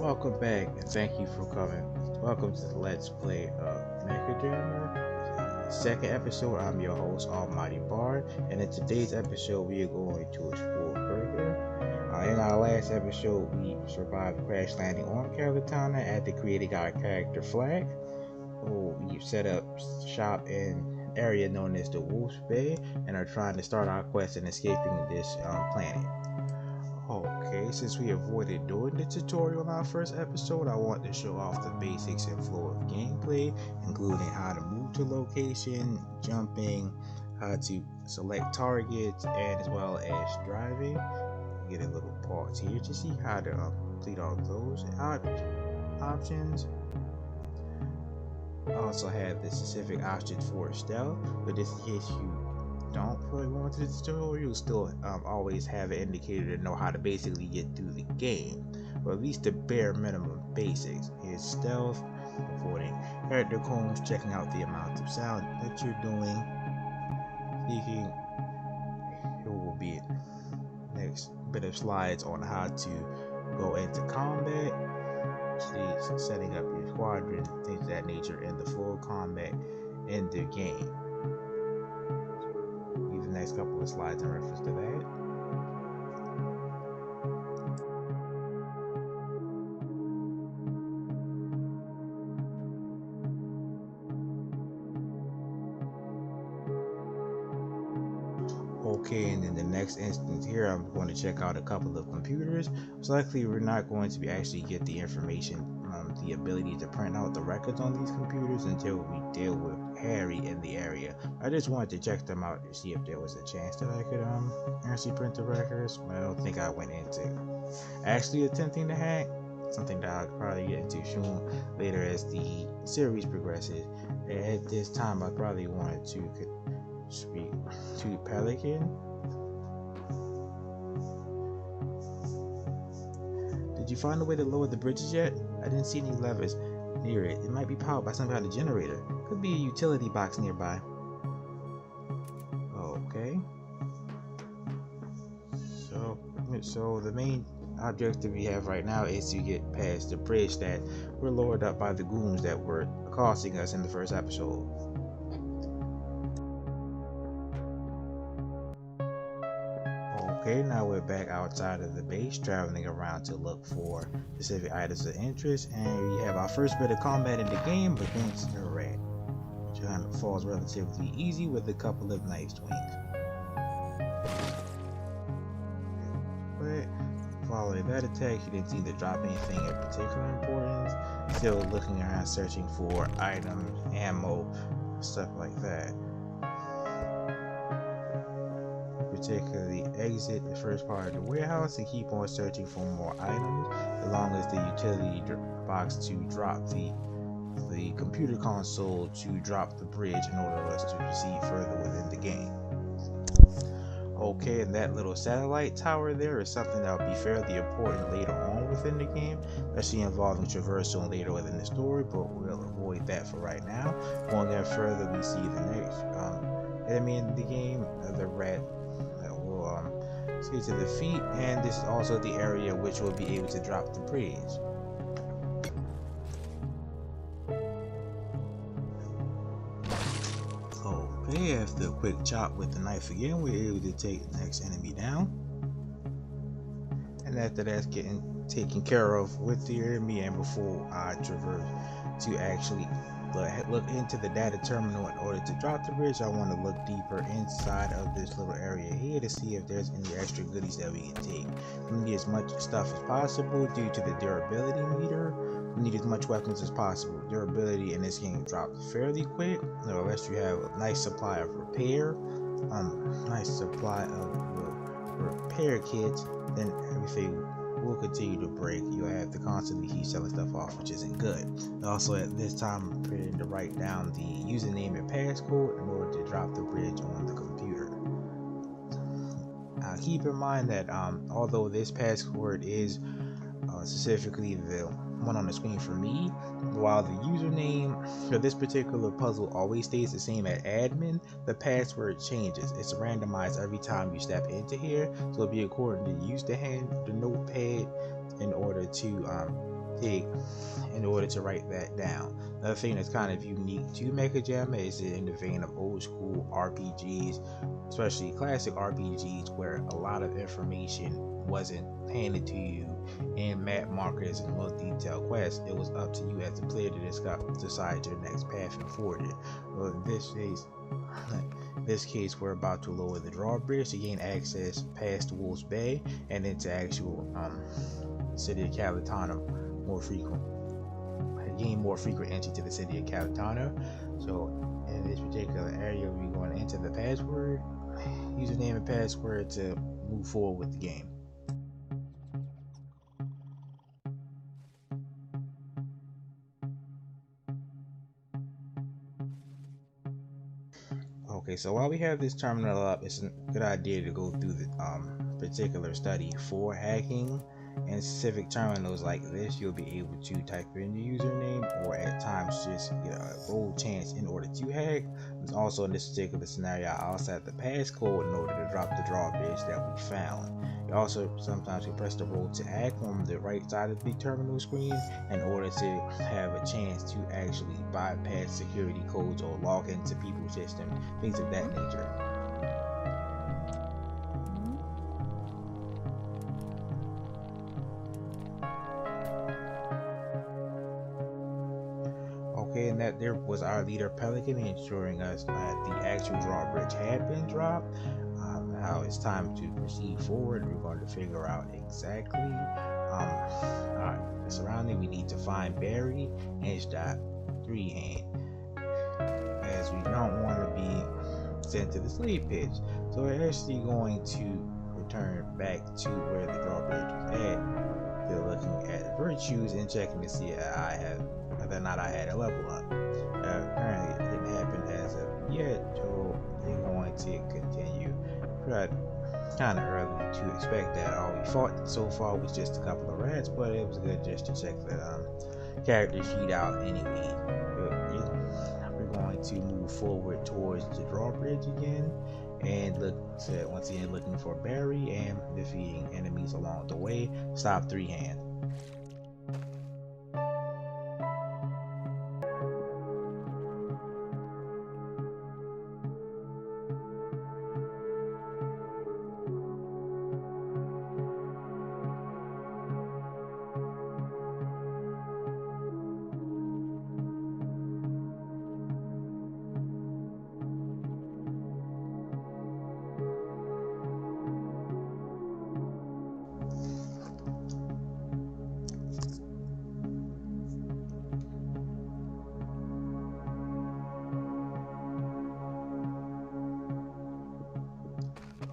Welcome back and thank you for coming. Welcome to the Let's Play of Mechajammer. Second episode, I'm your host, Almighty Bard, and in today's episode, we are going to explore further. In our last episode, we survived crash landing on Calitana after creating our character Flak. We set up shop in an area known as the Wolf's Bay and are trying to start our quest in escaping this planet. Okay, since we avoided doing the tutorial in our first episode, I want to show off the basics and flow of gameplay, including how to move to location, jumping, how to select targets, and as well as driving. Get a little pause here to see how to complete all those options. I also have the specific option for stealth, but just in case you don't really go into the tutorial, you'll still always have an indicator to know how to basically get through the game, or at least the bare minimum basics. Here's stealth, avoiding character cones, checking out the amount of sound that you're doing, speaking. Here will be next bit of slides on how to go into combat, setting up your squadron, things of that nature, in the full combat in the game. Next couple of slides in reference to that. Okay, and in the next instance here, I'm going to check out a couple of computers. So likely we're not going to actually get the information, the ability to print out the records on these computers until we deal with Harry in the area. I just wanted to check them out to see if there was a chance that I could actually print the records, but I don't think I went into actually attempting to hack. Something that I'll probably get into soon later as the series progresses. At this time, I probably wanted to speak to Pelican. Did you find a way to lower the bridges yet? I didn't see any levers near it. It might be powered by some kind of generator. Could be a utility box nearby. Okay. So the main objective we have right now is to get past the bridge that were lowered up by the goons that were accosting us in the first episode. Okay, now we're back outside of the base, traveling around to look for specific items of interest, and we have our first bit of combat in the game against the rat, which kind of falls relatively easy with a couple of nice swings. But following that attack, you didn't seem to drop anything of particular importance. Still looking around, searching for items, ammo, stuff like that. Particularly exit the first part of the warehouse and keep on searching for more items, along as the utility box to drop the computer console to drop the bridge in order for us to proceed further within the game. Okay, and that little satellite tower there is something that will be fairly important later on within the game, especially involving traversal later within the story, but we'll avoid that for right now. Going in further, we see the next enemy in the game, the rat. To the feet, and this is also the area which will be able to drop the bridge. Okay, after a quick chop with the knife again, we're able to take the next enemy down, and after that's getting taken care of with the enemy, and before I traverse to actually look into the data terminal in order to drop the bridge, I want to look deeper inside of this little area here to see if there's any extra goodies that we can take. We need as much stuff as possible due to the durability meter. We need as much weapons as possible. Durability in this game drops fairly quick, unless you have a nice supply of repair, nice supply of repair kits, then everything will continue to break. You'll have to constantly keep selling stuff off, which isn't good. Also, at this time, I'm preparing to write down the username and passcode in order to drop the bridge on the computer. Keep in mind that although this passcode is specifically the one on the screen for me, while the username for this particular puzzle always stays the same at admin, the password changes. It's randomized every time you step into here, so it'll be according to use the notepad in order to take in order to write that down. Another thing that's kind of unique to Mechajammer is in the vein of old school RPGs, especially classic RPGs, where a lot of information wasn't handed to you in map markers and more detailed quests. It was up to you as the player to decide your next path and forward it. Well, in this case, we're about to lower the drawbridge to gain access past Wolf's Bay and into actual city of Calitana more frequent. Gain more frequent entry to the city of Calitana. So in this particular area, we're going to enter the password, username and password to move forward with the game. Okay, so while we have this terminal up, it's a good idea to go through the particular study for hacking. In specific terminals like this, you'll be able to type in your username, or at times just get a roll chance in order to hack. There's also, in this particular scenario, I also have the passcode in order to drop the drawbridge that we found. You also sometimes can press the roll to hack on the right side of the terminal screen in order to have a chance to actually bypass security codes or log into people's system, things of that nature. Okay, and that there was our leader Pelican ensuring us that the actual drawbridge had been dropped. Now it's time to proceed forward. We're going to figure out exactly the surrounding. We need to find Barry and stop Three Hands, as we don't want to be sent to the slave pit. So we're actually going to return back to where the drawbridge was at. They're looking at virtues and checking to see whether or not I had a level up. Apparently it didn't happen as of yet, so they're going to continue. Kind of early to expect that. All we fought so far was just a couple of rats, but it was good just to check the character sheet out anyway. We're going to move forward towards the drawbridge again and once again looking for Barry and defeating enemies along the way. Stop Three Hands.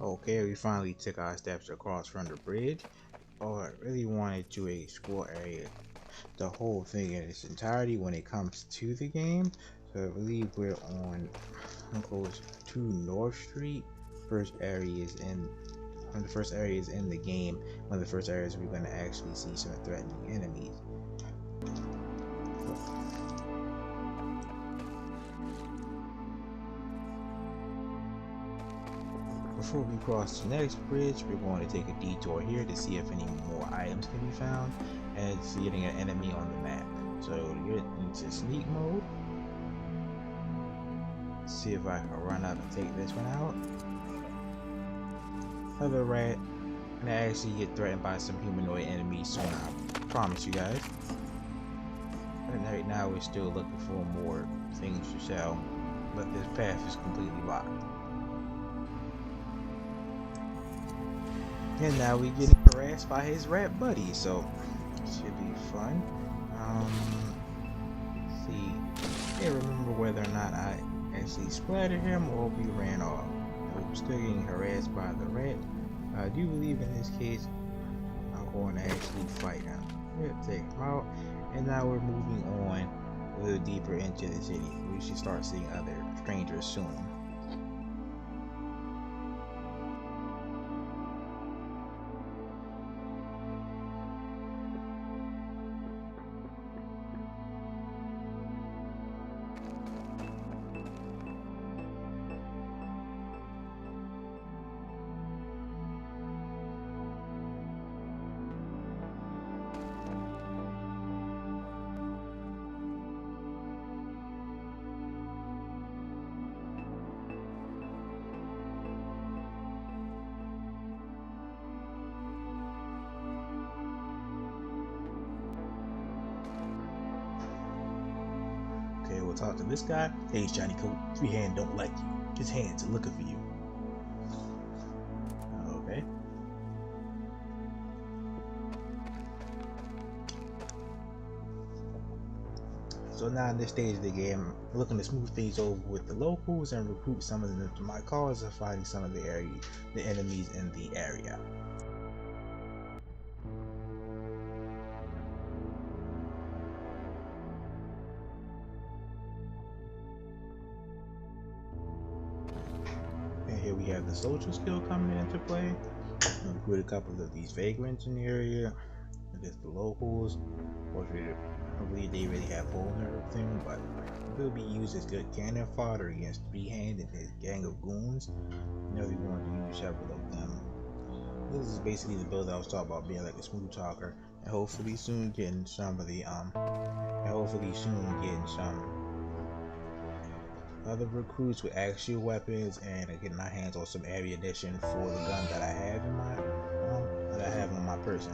Okay, we finally took our steps across from the bridge. Oh, I really wanted to explore the whole thing in its entirety when it comes to the game. So I believe we're on close to North Street. One of the first areas in the game. One of the first areas we're going to actually see some threatening enemies. Before we cross the next bridge, we're going to take a detour here to see if any more items can be found and getting an enemy on the map. So you're into sneak mode. Let's see if I can run up and take this one out. Another rat, and I actually get threatened by some humanoid enemies soon, I promise you guys. And right now we're still looking for more things to sell, but this path is completely locked. And now we're getting harassed by his rat buddy, so it should be fun. Let's see. Can't remember whether or not I actually splattered him or we ran off. I'm still getting harassed by the rat. I do believe in this case I'm going to actually fight him. We'll take him out, and now we're moving on a little deeper into the city. We should start seeing other strangers soon. go talk to this guy. Hey, Johnny Coat, Three Hand don't like you. His hands are looking for you. Okay. So now in this stage of the game, I'm looking to smooth things over with the locals and recruit some of them to my cause of fighting some of the enemies in the area. And here we have the social skill coming into play. Recruit a couple of these vagrants in the area. There's the locals. I believe they really have bone and everything, but it will be used as good cannon fodder against Three Hands and his gang of goons. You know, we want to use several of them. This is basically the build I was talking about, being like a smooth talker, and hopefully soon getting some other recruits with actual weapons, and getting my hands on some ammunition for the gun that I have in my on my person.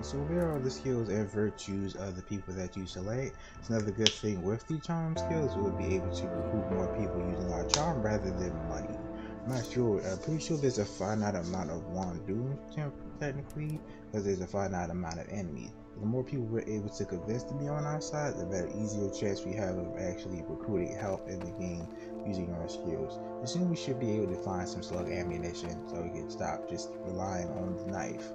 So there are the skills and virtues of the people that you select. It's another good thing with the charm skills, we'll be able to recruit more people using our charm rather than money. I'm not sure, I'm pretty sure there's a finite amount of wrongdoing technically, because there's a finite amount of enemies. The more people we're able to convince to be on our side, the better, easier chance we have of actually recruiting help in the game using our skills. And soon we should be able to find some slug ammunition so we can stop just relying on the knife.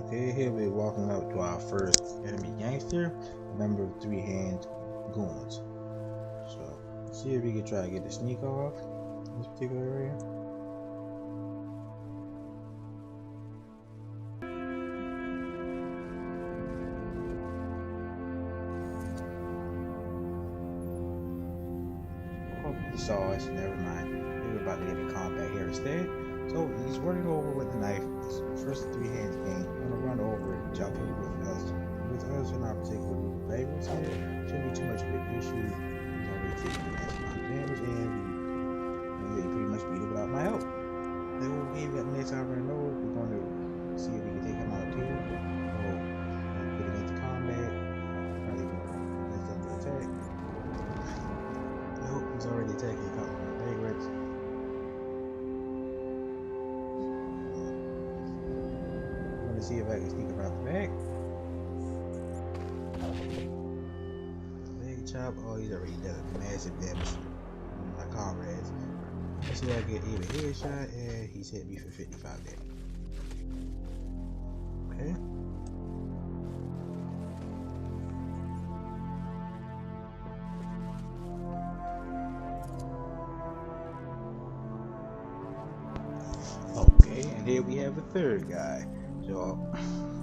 Okay, here we're walking up to our first enemy gangster, a member of Three Hands Goons. So, let's see if we can try to get the sneak off in this particular area. Oh, he saw us, never mind. We were about to get in combat here instead. So he's running over with the knife. First Three Hands gang. I'm gonna run over and jump in with us. With us in our particular group of vagrants here. Shouldn't be too much of an issue. He's already taking a nice amount of damage, and they pretty much beat it without my help. Then we'll game that next time we're going to see if we can take him out too. So put him into combat. Probably going to get something to attack. Nope, he's already attacking a couple of vagrants. See if I can sneak around the back. Leg chop. Oh, he's already done massive damage to my comrades. Let's see if I can get even a headshot, and he's hit me for 55 damage. Okay. Okay, and here we have a third guy. So,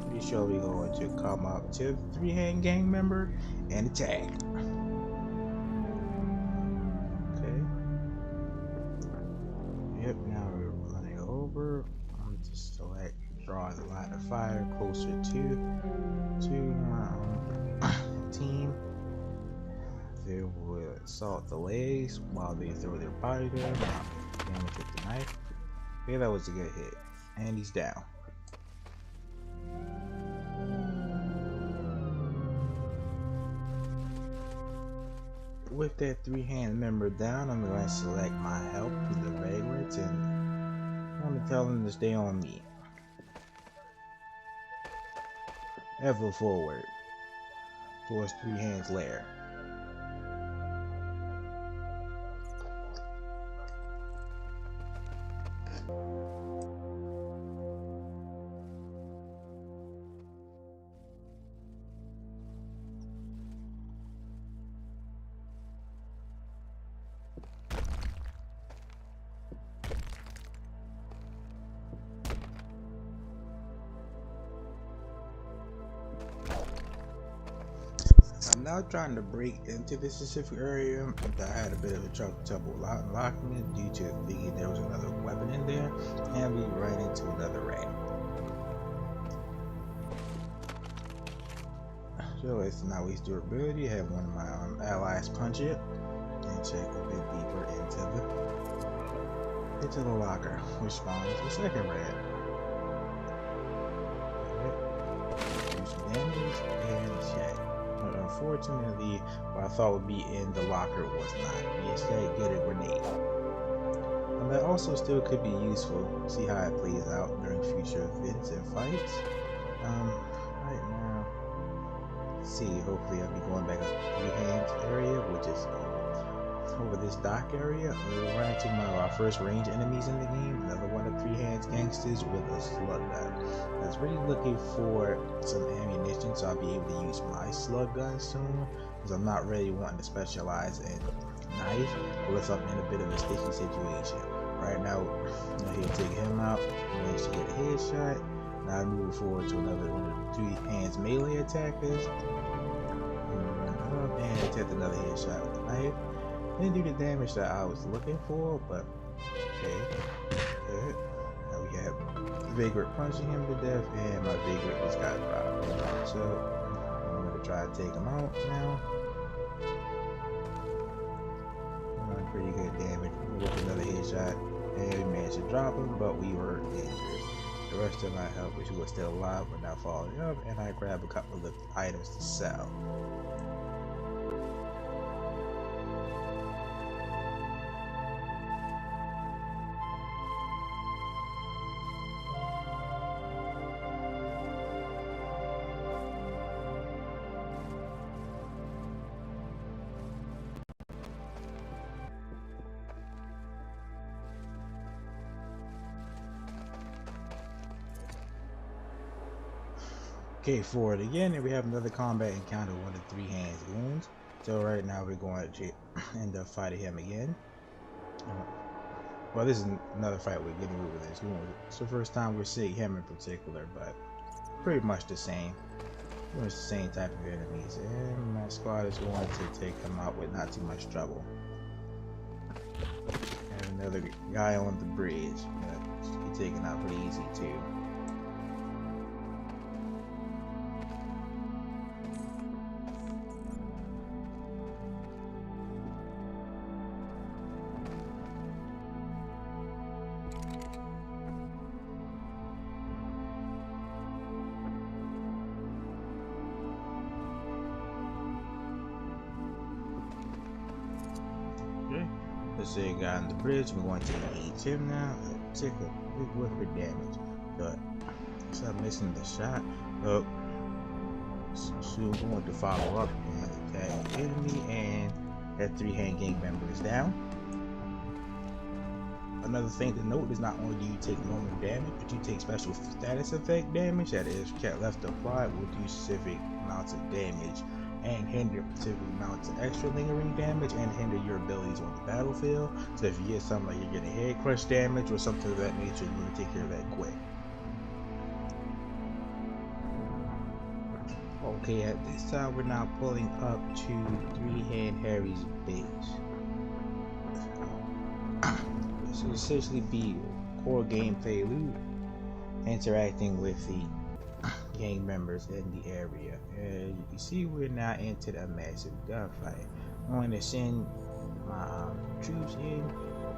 pretty sure we're going to come up to the Three Hand gang member and attack. Okay. Yep, now we're running over. I'm just select, draw the line of fire closer to my team. They will assault the legs while they throw their body there. Damage with the knife. Yeah, that was a good hit. And he's down. With that Three Hand member down, I'm going to select my help with the vagrants, and I'm going to tell them to stay on me. Ever forward towards Three Hands' lair. I'm now trying to break into this specific area, but I had a bit of a trouble unlocking it due to thinking there was another weapon in there, and we ran into another rat. So let's not waste durability. Have one of my allies punch it and check a bit deeper into the locker, which spawns the second rat. Do some damage and check. But unfortunately, what I thought would be in the locker was not. We instead get a grenade. And that also still could be useful. See how it plays out during future events and fights. Right now, let's see. Hopefully, I'll be going back to Three Hands area, which is over this dock area. We'll run into my first range enemies in the game. Another one of Three Hands gangsters with a slug gun. I was really looking for some ammunition, so I'll be able to use my slug gun soon. Because I'm not really wanting to specialize in knife unless I'm in a bit of a sticky situation. Right now, I'm here to take him out. Managed to get a headshot. Now I'm moving forward to another one of the Three Hands melee attackers. And attempt another headshot with a knife. Didn't do the damage that I was looking for, but okay. Good. Now we have Vagrant punching him to death, and my Vagrant just got dropped. So I'm gonna try to take him out now. Pretty good damage with another headshot, and we managed to drop him, but we were injured. The rest of my helpers who were still alive were now falling up, and I grabbed a couple of items to sell. Okay, forward again, and we have another combat encounter with one of Three Hands Goons. So right now we're going to end up fighting him again. Well, this is another fight we're getting with this goon. It's the first time we're seeing him in particular, but pretty much the same. Pretty much the same type of enemies, and my squad is going to take him out with not too much trouble. And another guy on the bridge, but he's taken out pretty easy too. Let's say a guy on the bridge. We're going to engage him now. Take a big whiff of damage. But stop missing the shot. So we're going to follow up and attack the enemy, and that Three Hand gang member is down. Another thing to note is not only do you take normal damage, but you take special status effect damage. That is, left applied will do specific amounts of damage and hinder specific amounts of extra lingering damage and hinder your abilities on the battlefield. So if you get something like you're getting head crush damage or something of that nature, you're going to take care of that quick. Okay, at this time we're now pulling up to Three Hand Harry's base. This will essentially be core gameplay loop, interacting with the gang members in the area. And you see we're now into a massive gunfight. I'm going to send my troops in,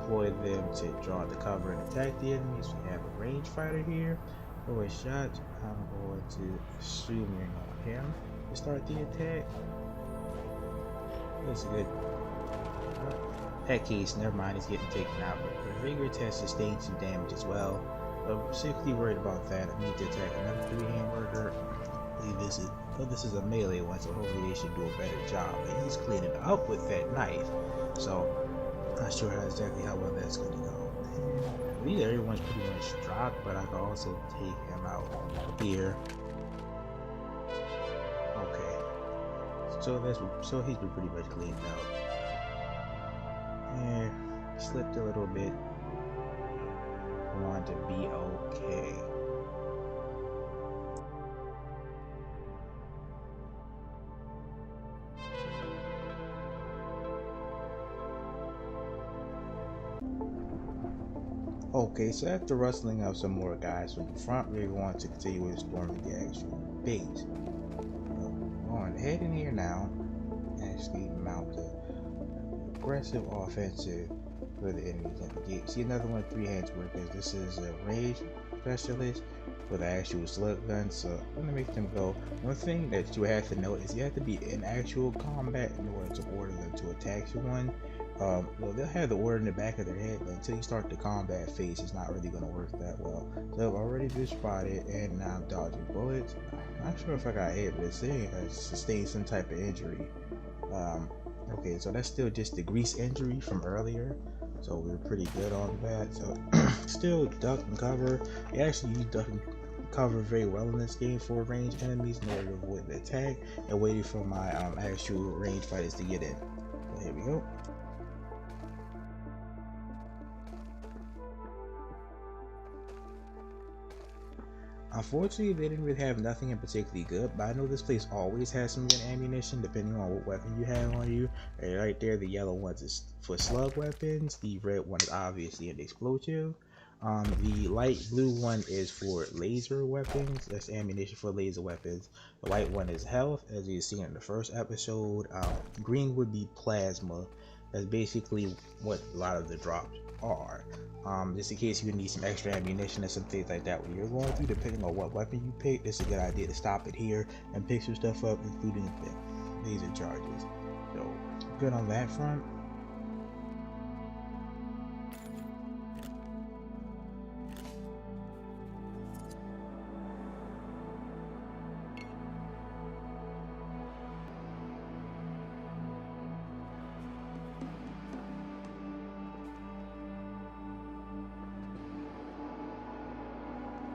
deploy them to draw the cover and attack the enemies. We have a range fighter here. For a shot, I'm going to assume you're on him to start the attack. That's good. That case, never mind, he's getting taken out, but the Vigor has sustained some damage as well. I'm particularly worried about that. I need to attack another three-hand worker. I believe this is a melee one, so hopefully they should do a better job. But he's cleaning up with that knife, so not sure exactly how well that's going to go. I believe everyone's pretty much dropped, but I can also take him out here. Okay, so he's been pretty much cleaned out. Yeah, slipped a little bit. I want to be okay. Okay, so after rustling up some more guys from the front, we're going to continue with storming the actual base. going ahead in here now. Actually mount the aggressive offensive for the enemies in the gate. See another one of Three Hands Workers. This is a rage specialist with actual slug guns. So I'm gonna make them go. One thing that you have to know is you have to be in actual combat in order to order them to attack someone. Well, they'll have the order in the back of their head, but until you start the combat phase, it's not really going to work that well. So I've already been spotted, and now I'm dodging bullets. I'm not sure if I got hit, but it's saying I sustained some type of injury. Okay, so that's still just the grease injury from earlier, so we're pretty good on that. So still duck and cover. You actually use duck and cover very well in this game for ranged enemies in order to avoid the attack and waiting for my actual ranged fighters to get in. So here we go. Unfortunately, they didn't really have nothing in particularly good, but I know this place always has some good ammunition depending on what weapon you have on you. And right there, the yellow one is for slug weapons, the red one is obviously an explosive. The light blue one is for laser weapons. That's ammunition for laser weapons. The white one is health, as you seen in the first episode. Green would be plasma. That's basically what a lot of the drops are. Just in case you need some extra ammunition or some things like that when you're going through, depending on what weapon you pick, it's a good idea to stop it here and pick some stuff up, including the laser charges. So good on that front.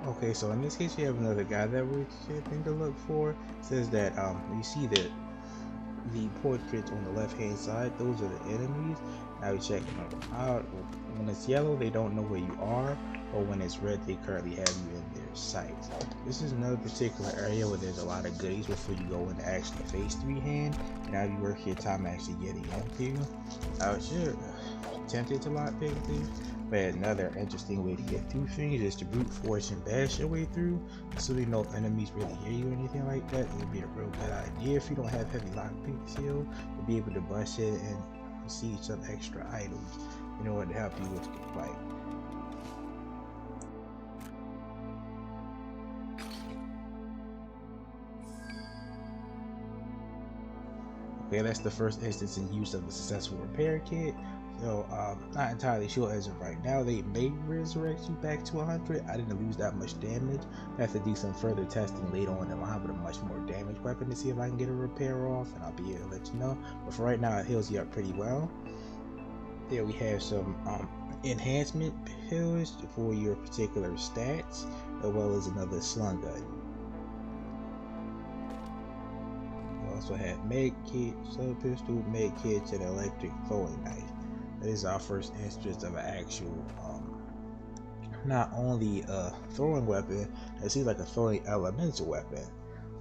Okay, so in this case, we have another guy that we're attempting to look for. It says that you see that the portraits on the left hand side, those are the enemies. Now we check them out. When it's yellow, they don't know where you are, or when it's red, they currently have you in their sights. This is another particular area where there's a lot of goodies before you go into actually face Three Hand. Now you work your time actually getting into. I was sure tempted to lockpick things, but another interesting way to get through things is to brute force and bash your way through, so you know enemies really hear you or anything like that. It would be a real good idea if you don't have heavy lockpick skill to be able to bust it and receive some extra items in order to help you with the fight. Okay, that's the first instance in use of a successful repair kit. So not entirely sure as of right now. They may resurrect you back to 100. I didn't lose that much damage. I have to do some further testing later on in line with a much more damaged weapon to see if I can get a repair off, and I'll be able to let you know. But for right now, it heals you up pretty well. There we have some enhancement pills for your particular stats, as well as another slung gun. We also have med kit, sub pistol, med kits, and electric throwing knife. That is our first instance of an actual, not only a throwing weapon, it seems like a throwing elemental weapon.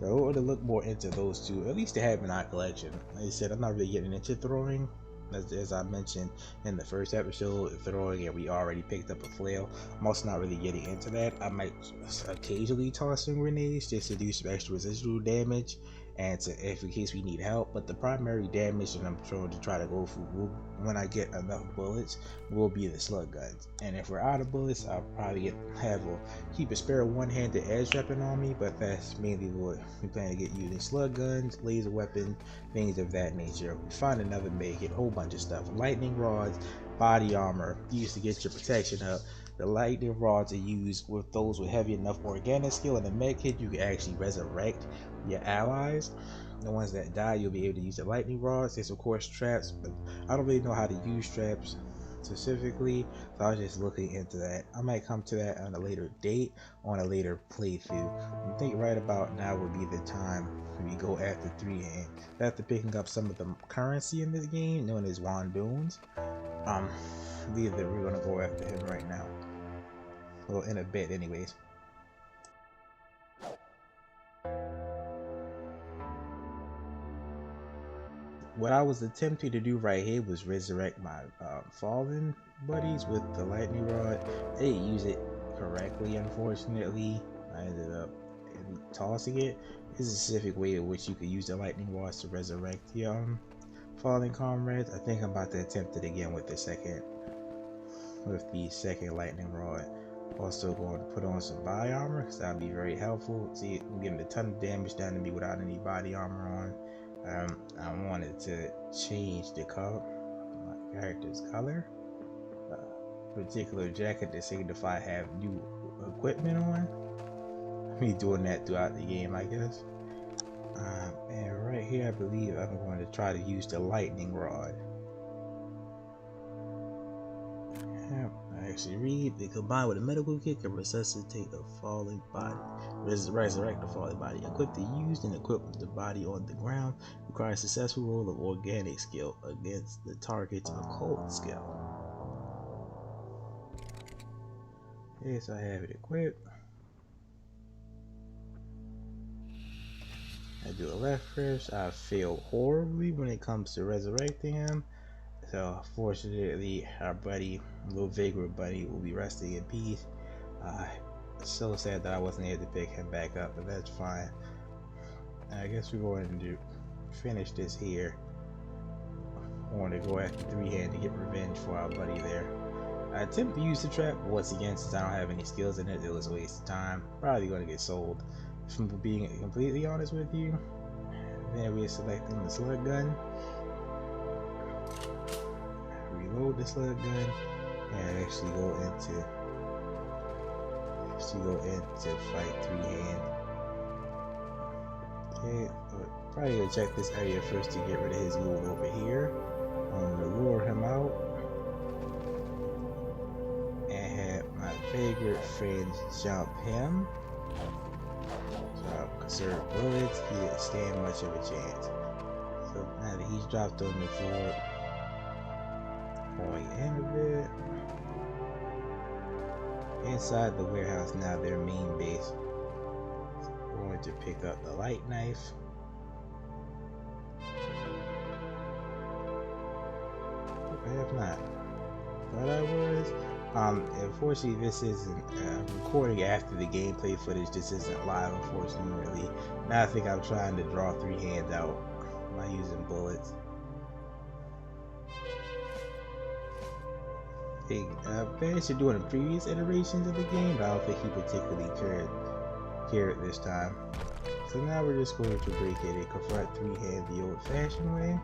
So I want to look more into those two, at least to have in our collection. Like I said, I'm not really getting into throwing. As I mentioned in the first episode, throwing, and we already picked up a flail. I'm also not really getting into that. I might occasionally toss some grenades just to do some extra residual damage, and if in case we need help. But the primary damage that I'm trying to go for when I get enough bullets will be the slug guns. And if we're out of bullets, I'll probably keep a spare one-handed edge weapon on me, but that's mainly what we plan to get using: slug guns, laser weapon, things of that nature. We find another med kit, a whole bunch of stuff: lightning rods, body armor used to get your protection up. The lightning rods are used with those with heavy enough organic skill. In the med kit, you can actually resurrect your allies. The ones that die, you'll be able to use the lightning rods. There's of course traps, but I don't really know how to use traps specifically, so I was just looking into that. I might come to that on a later date, on a later playthrough. I think right about now would be the time we go after Three Hand. After picking up some of the currency in this game, known as Wandoons, I believe that we're gonna go after him right now. Well, in a bit, anyways. What I was attempting to do right here was resurrect my fallen buddies with the lightning rod. I didn't use it correctly, unfortunately. I ended up tossing it, There's a specific way in which you could use the lightning rods to resurrect your fallen comrades. I think I'm about to attempt it again with the second lightning rod. Also going to put on some body armor because that would be very helpful. See, I'm getting a ton of damage down to me without any body armor on. I wanted to change the color, my character's color. Particular jacket to signify have new equipment on. I'll be doing that throughout the game, I guess. And right here, I believe I'm going to try to use the lightning rod. I actually read, they combine with a medical kit can resuscitate a falling body, resurrect a falling body. Equip the used and equip the body on the ground. Requires successful roll of organic skill against the target's occult skill. Okay, so I have it equipped. I do a left press. I fail horribly when it comes to resurrecting him. So fortunately, our buddy, little vagrant buddy, will be resting in peace. So sad that I wasn't able to pick him back up, but that's fine. I guess we're going to finish this here. I want to go after Three Hands to get revenge for our buddy there. I attempt to use the trap, but once again, since I don't have any skills in it, it was a waste of time. Probably going to get sold. If I'm being completely honest with you. Then we're selecting the slug gun. Reload the slug gun and actually go into fight Three Hands. Okay, probably gonna check this area first to get rid of his goon over here. I'm gonna lure him out and have my favorite friend jump him. So I'll conserve bullets. He didn't stand much of a chance. So now that he's dropped on the floor, going in a bit. Inside the warehouse now, their main base. So I'm going to pick up the light knife. I have not. Thought I was. Unfortunately, this isn't recording after the gameplay footage. This isn't live, unfortunately. Now I think I'm trying to draw Three Hands out by using bullets. He managed to do it in previous iterations of the game, but I don't think he particularly cared this time. So now we're just going to break it and confront Three Hands the old-fashioned way.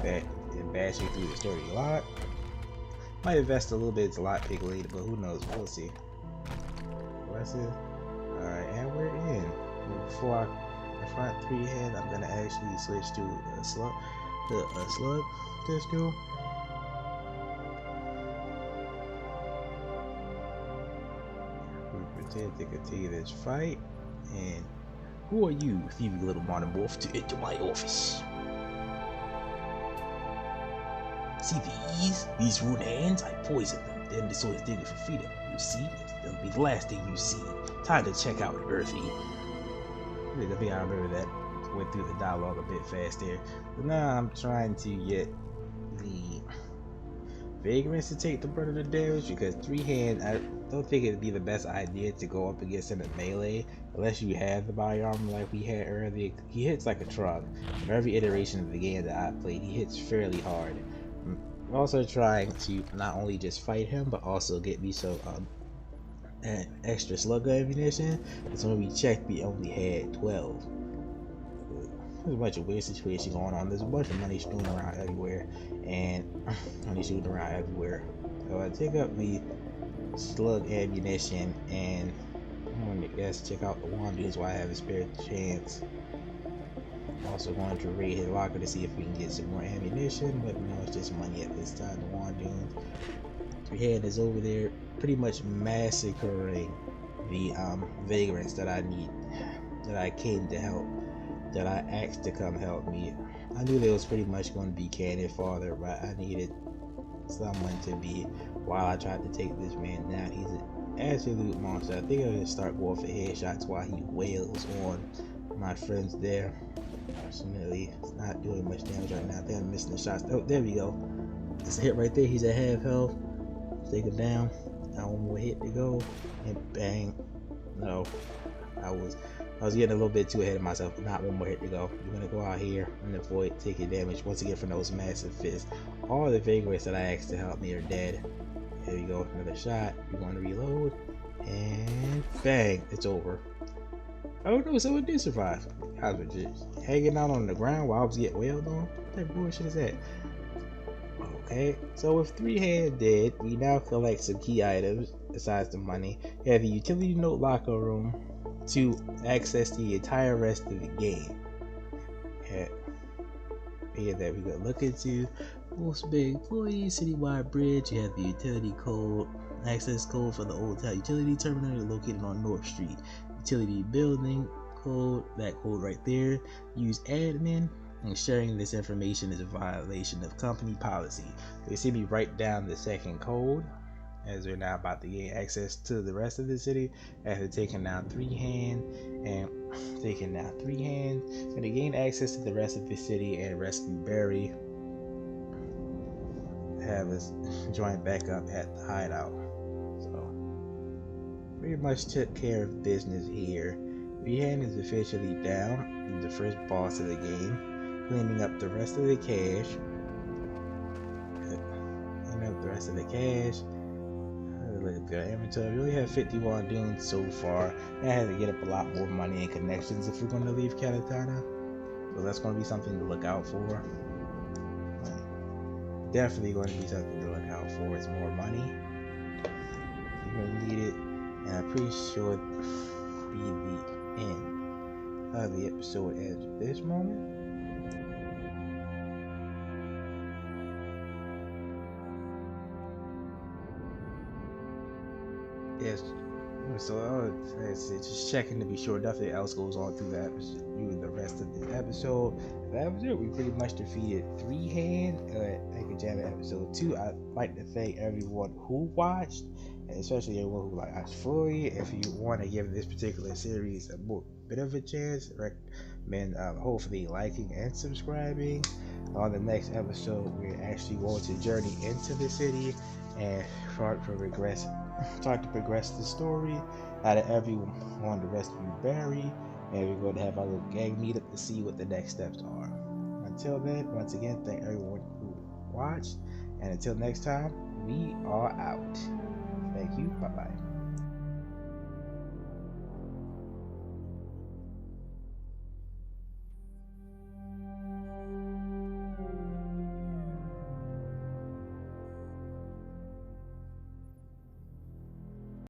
And bashing through the sturdy lock. Might invest a little bit into lockpick later, but who knows? We'll see. What's it? Alright, and we're in. Before I confront Three Hands, I'm gonna actually switch to a slug pistol. We pretend to continue this fight. And who are you, thieving little monomorph, to enter my office? See these rude hands? I poisoned them. Then the soul's digging for freedom. You see? That'll be the last thing you see. Time to check out Earthy. I think I remember that. Went through the dialogue a bit fast there. But now I'm trying to get the vagrants to take the brunt of the damage, because Three Hands, I don't think it'd be the best idea to go up against him in melee unless you have the body armor like we had earlier. He hits like a truck. In every iteration of the game that I played, he hits fairly hard. I'm also trying to not only just fight him, but also get me some extra slug ammunition. Because when we checked, we only had 12. There's a bunch of weird situations going on. There's a bunch of money strewn around everywhere, and So I take up the slug ammunition, and I'm going to guess check out the Wanderers while I have a spare chance. I'm also going to raid his locker to see if we can get some more ammunition, but no, it's just money at this time. The Wanderers. Three Hands is over there, pretty much massacring the vagrants that I came to help. That I asked to come help me. I knew they was pretty much going to be cannon fodder, but I needed someone to be while I tried to take this man down. He's an absolute monster. I think I'm going to start going for headshots while he wails on my friends there. Fortunately, it's not doing much damage right now. I think I'm missing the shots. Oh, there we go. It's a hit right there. He's at half health. Take him down. Got one more hit to go. And bang. No, I was getting a little bit too ahead of myself. Not one more hit to go. You're gonna go out here and avoid taking damage once again from those massive fists. All the vagrants that I asked to help me are dead. There you go, another shot. You're going to reload, and bang, it's over. Oh no, someone did survive. I was just hanging out on the ground while I was getting wailed on. What type of bullshit is that? Okay, so with Three Hands dead, we now collect some key items besides the money. You have a utility note locker room to access the entire rest of the game. Here that we gotta look into. Most big employees, citywide bridge. You have the utility code, access code for the old town utility terminal located on North Street. Utility building code, that code right there. Use admin, and sharing this information is a violation of company policy. So you see me write down the second code as we're now about to gain access to the rest of the city after taking down Three Hands and to gain access to the rest of the city and rescue Barry. Have us join back up at the hideout. So pretty much took care of business here. Three Hands is officially down. He's the first boss of the game. Cleaning up the rest of the cash. Look at the inventory. We only have 51 dunes so far. I had to get up a lot more money and connections if we're going to leave Calatana. So that's going to be something to look out for. Definitely going to be something to look out for. It's more money. You're going to need it. And I'm pretty sure it'll be the end of the episode at this moment. Yes, so that's it. Just checking to be sure nothing else goes on through the rest of this episode. That was it. We pretty much defeated Three Hands Mechajammer episode 2. I'd like to thank everyone who watched, and especially everyone who watched fully. If you want to give this particular series a bit of a chance, recommend hopefully liking and subscribing. On the next episode, we're actually going to journey into the city and start to progress the story out of everyone to rescue Barry, and we're going to have our little gang meetup to see what the next steps are. Until then, once again, thank everyone who watched, and until next time, we are out. Thank you. Bye bye.